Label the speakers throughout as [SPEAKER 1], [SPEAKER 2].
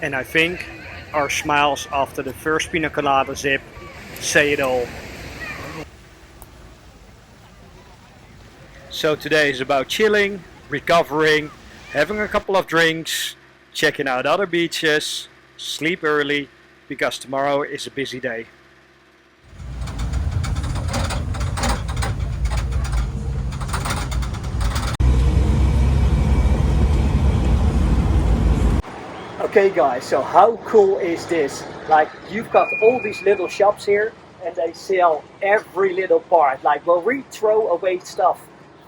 [SPEAKER 1] And I think our smiles after the first pina colada sip say it all. So today is about chilling, recovering, having a couple of drinks, checking out other beaches, sleep early, because tomorrow is a busy day. Okay guys, so how cool is this? Like, you've got all these little shops here and they sell every little part. Like when we throw away stuff,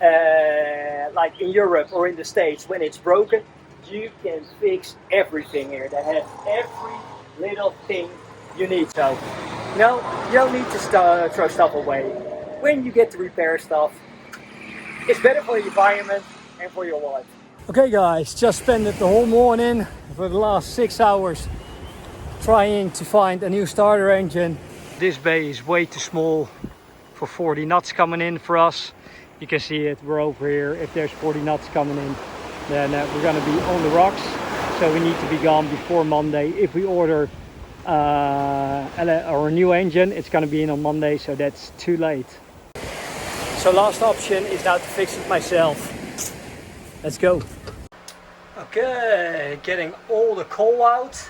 [SPEAKER 1] like in Europe or in the States, when it's broken, you can fix everything here. They have every little thing you need. So, no, you don't need to throw stuff away. When you get to repair stuff, it's better for the environment and for your wallet. Okay guys, just spent the whole morning for the last 6 hours trying to find a new starter engine. This bay is way too small for 40 knots coming in for us. You can see it, we're over here. If there's 40 knots coming in, then we're going to be on the rocks. So we need to be gone before Monday. If we order our new engine, it's going to be in on Monday, so that's too late. So last option is now to fix it myself. Let's go. Okay, getting all the coal out,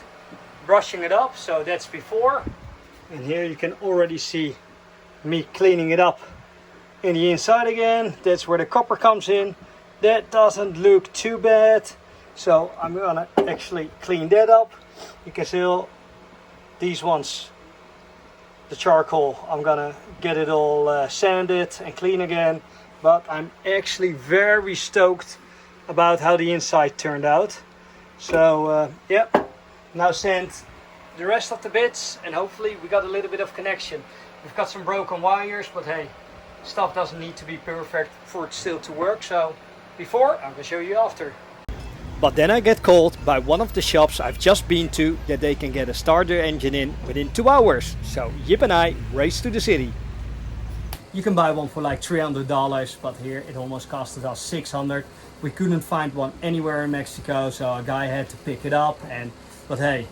[SPEAKER 1] brushing it up, so that's before. And here you can already see me cleaning it up in the inside again. That's where the copper comes in. That doesn't look too bad. So I'm gonna actually clean that up. You can see these ones, the charcoal, I'm gonna get it all sanded and clean again. But I'm actually very stoked about how the inside turned out. So yeah, now sand the rest of the bits and hopefully we got a little bit of connection. We've got some broken wires, but hey, stuff doesn't need to be perfect for it still to work. So before, I'm gonna show you after. But then I get called by one of the shops I've just been to that they can get a starter engine in within 2 hours. So Jip and I race to the city. You can buy one for like $300, but here it almost costed us $600. We couldn't find one anywhere in Mexico, so a guy had to pick it up. But hey,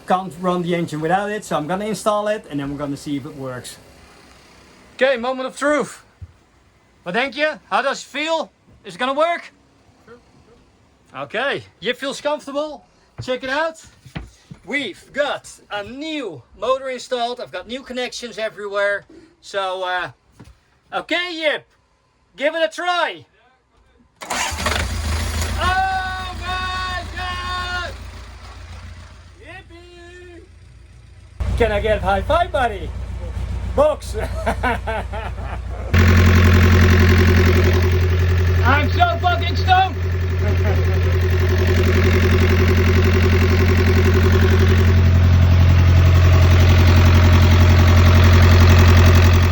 [SPEAKER 1] can't run the engine without it, so I'm gonna install it and then we're gonna see if it works. Okay, moment of truth. What think you? How does it feel? Is it gonna work? Sure. Okay, Jip feels comfortable. Check it out. We've got a new motor installed. I've got new connections everywhere. So, okay, Jip, give it a try. Oh my God! Yippee! Can I get a high five, buddy? Box. I'm so fucking stoked.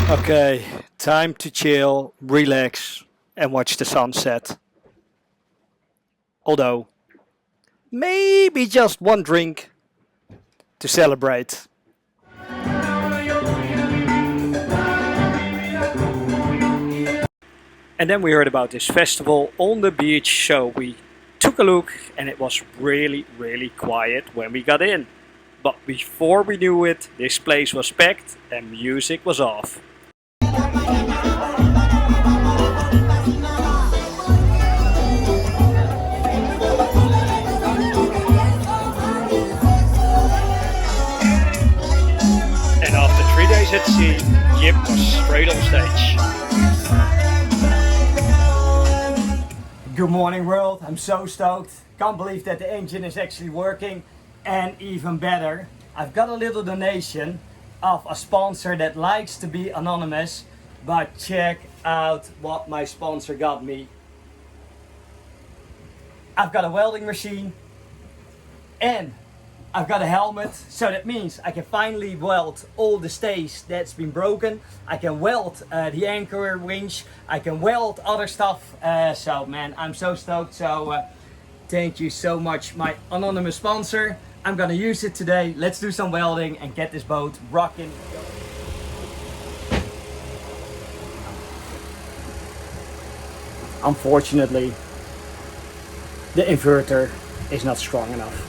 [SPEAKER 1] Okay, time to chill, relax and watch the sunset. Although, maybe just one drink to celebrate. And then we heard about this festival on the beach, so we took a look and it was really, really quiet when we got in. But before we knew it, this place was packed and music was off. And after 3 days at sea, Jip was straight on stage. Good morning world, I'm so stoked. Can't believe that the engine is actually working. And even better, I've got a little donation of a sponsor that likes to be anonymous. But check out what my sponsor got me. I've got a welding machine and I've got a helmet, so that means I can finally weld all the stays that's been broken. I can weld the anchor winch, I can weld other stuff. So man, I'm so stoked. So thank you so much, my anonymous sponsor. I'm gonna use it today. Let's do some welding and get this boat rocking. Unfortunately, the inverter is not strong enough.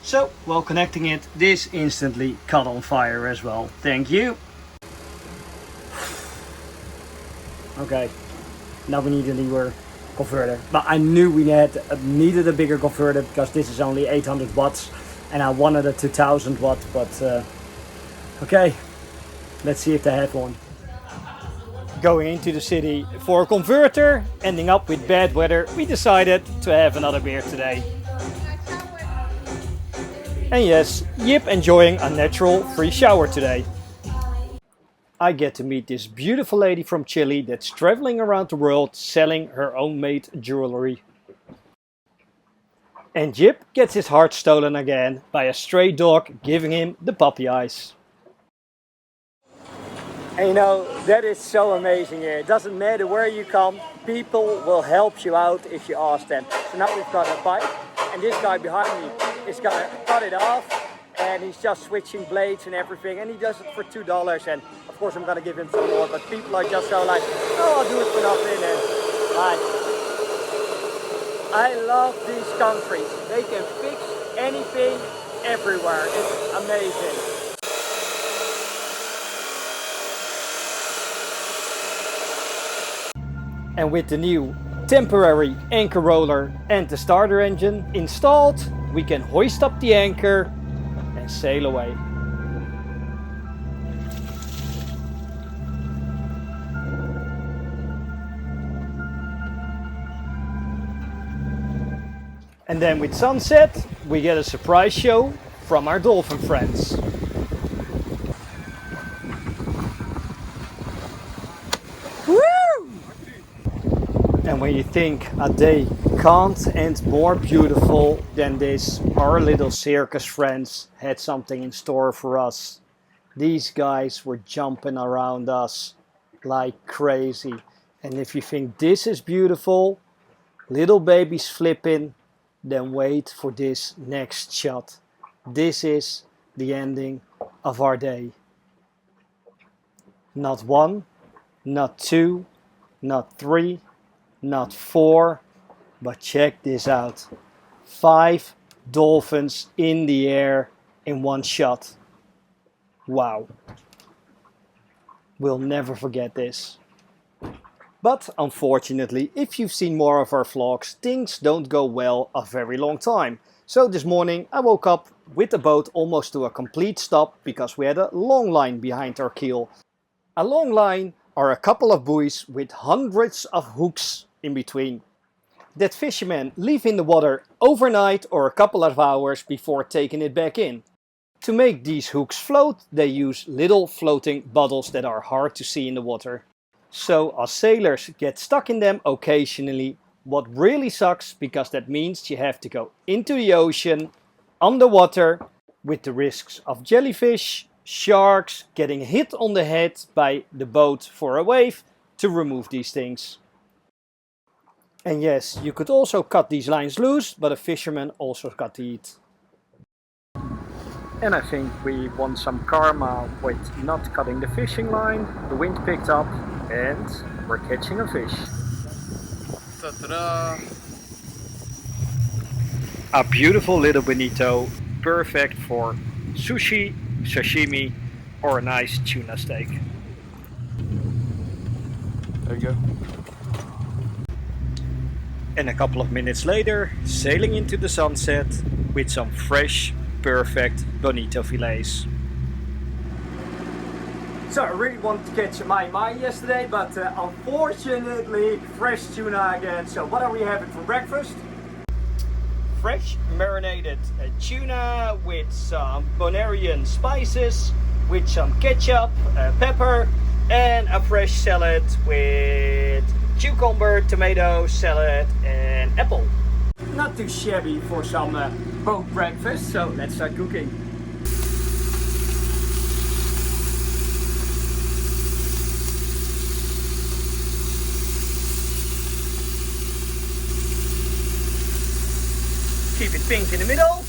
[SPEAKER 1] So while connecting it, this instantly caught on fire as well. Thank you. Okay, now we need a newer converter. But I knew we needed a bigger converter because this is only 800 watts and I wanted a 2000 watt, but okay, let's see if they have one. Going into the city for a converter, ending up with bad weather, we decided to have another beer today. And yes, Jip enjoying a natural free shower today. I get to meet this beautiful lady from Chile that's traveling around the world selling her own made jewelry. And Jip gets his heart stolen again by a stray dog giving him the puppy eyes. And you know, that is so amazing here. It doesn't matter where you come, people will help you out if you ask them. So now we've got a bike and this guy behind me is gonna cut it off and he's just switching blades and everything and he does it for $2 and of course I'm gonna give him some more, but people are just so like, oh, I'll do it for nothing and like, I love these countries. They can fix anything everywhere. It's amazing. And with the new temporary anchor roller and the starter engine installed, we can hoist up the anchor and sail away. And then with sunset, we get a surprise show from our dolphin friends. Woo! And when you think a day can't end more beautiful than this, our little circus friends had something in store for us. These guys were jumping around us like crazy. And if you think this is beautiful, little babies flipping, then wait for this next shot. This is the ending of our day. Not one, not two, not three, not four, but check this out. 5 dolphins in the air in one shot. Wow. We'll never forget this. But unfortunately, if you've seen more of our vlogs, things don't go well a very long time. So this morning I woke up with the boat almost to a complete stop because we had a long line behind our keel. A long line are a couple of buoys with hundreds of hooks in between that fishermen leave in the water overnight or a couple of hours before taking it back in. To make these hooks float, they use little floating bottles that are hard to see in the water. So us sailors get stuck in them occasionally, what really sucks because that means you have to go into the ocean, underwater, with the risks of jellyfish, sharks, getting hit on the head by the boat for a wave to remove these things. And yes, you could also cut these lines loose, but a fisherman also got to eat. And I think we won some karma with not cutting the fishing line, the wind picked up and we're catching a fish. Ta-da! A beautiful little bonito, perfect for sushi, sashimi or a nice tuna steak. There you go. And a couple of minutes later, sailing into the sunset with some fresh, perfect bonito fillets. So I really wanted to catch a mai yesterday, but unfortunately fresh tuna again. So what are we having for breakfast? Fresh marinated tuna with some Bonarian spices, with some ketchup, pepper, and a fresh salad with cucumber, tomato, salad, and apple. Not too shabby for some boat breakfast, so let's start cooking. Keep it pink in the middle.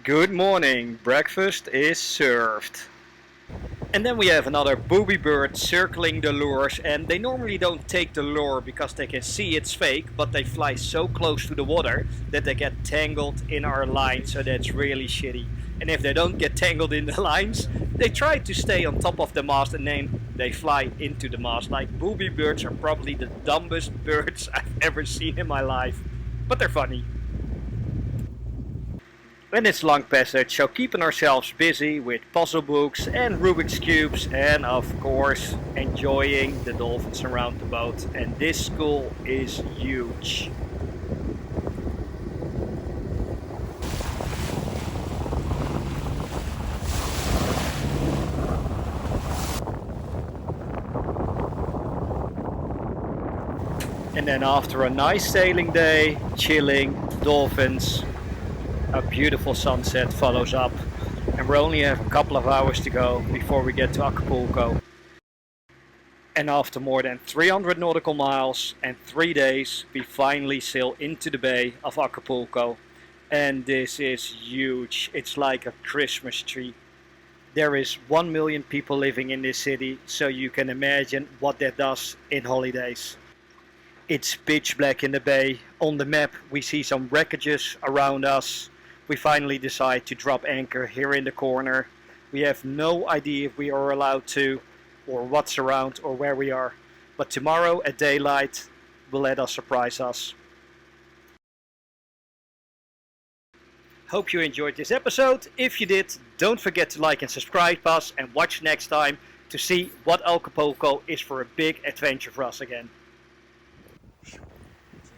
[SPEAKER 1] Good morning, breakfast is served.
[SPEAKER 2] And then we have another booby bird circling the lures, and they normally don't take the lure because they can see it's fake, but they fly so close to the water that they get tangled in our line, so that's really shitty. And if they don't get tangled in the lines, they try to stay on top of the mast and then they fly into the mast. Like, booby birds are probably the dumbest birds I've ever seen in my life, but they're funny. And it's long passage, so keeping ourselves busy with puzzle books and Rubik's Cubes and of course enjoying the dolphins around the boat. And this school is huge. And then after a nice sailing day, chilling, dolphins, a beautiful sunset follows up, and we only have a couple of hours to go before we get to Acapulco. And after more than 300 nautical miles and 3 days, we finally sail into the bay of Acapulco. And this is huge. It's like a Christmas tree. There is 1 million people living in this city, so you can imagine what that does in holidays. It's pitch black in the bay. On the map we see some wreckages around us. We finally decide to drop anchor here in the corner. We have no idea if we are allowed to, or what's around, or where we are. But tomorrow at daylight will let us surprise us. Hope you enjoyed this episode. If you did, don't forget to like and subscribe us, and watch next time to see what Acapulco is for a big adventure for us again.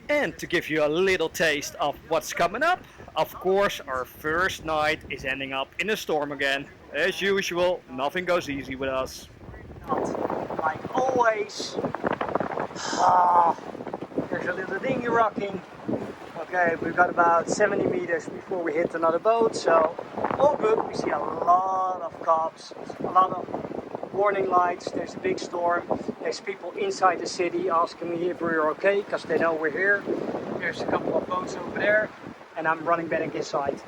[SPEAKER 2] And to give you a little taste of what's coming up, of course our first night is ending up in a storm again. As usual, nothing goes easy with us.
[SPEAKER 1] Like always, there's a little dinghy rocking. Okay, we've got about 70 meters before we hit another boat, so all good. We see a lot of cops, a lot of warning lights. There's a big storm. There's people inside the city asking me if we're okay because they know we're here. There's a couple of boats over there, and I'm running back inside.